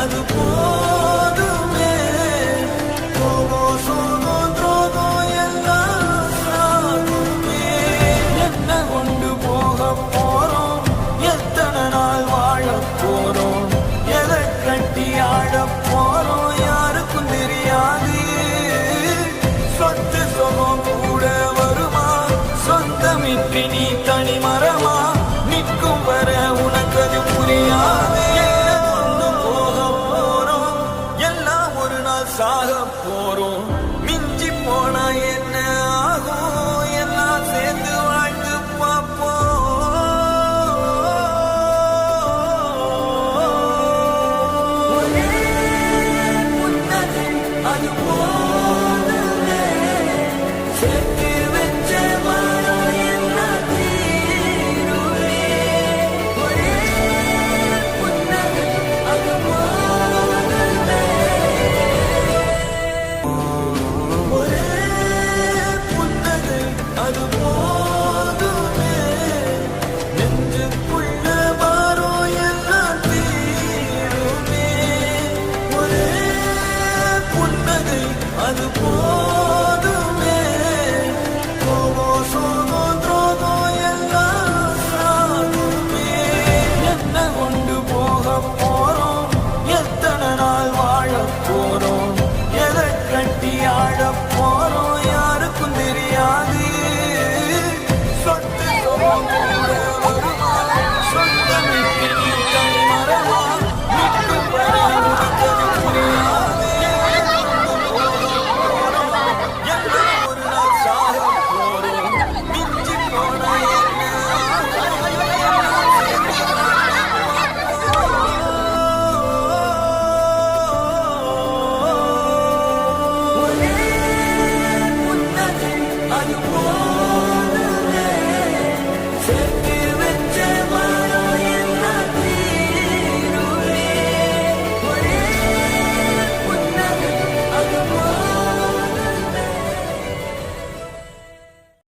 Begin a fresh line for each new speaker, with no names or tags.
அது போதுமே. கோபம் சோகம் துரோகம் எல்லாம் சாகுமே. என்ன கொண்டு போக போறோம், எத்தனை நாள் வாழ போறோம், எதை கட்டி ஆட போறோம் யாருக்கும் தெரியாது. சொத்து சுகம் கூட வருமா, சொந்தமின்றி நீ தனி மரமா, நிற்கும் வர உனக்கு அது புரியாது. சாக போறோம், மிஞ்சி போனா என்ன ஆகும், எல்லாம் சேர்ந்து வாழ்ந்து பார்ப்போம். அது போதுமே. சேர்த்து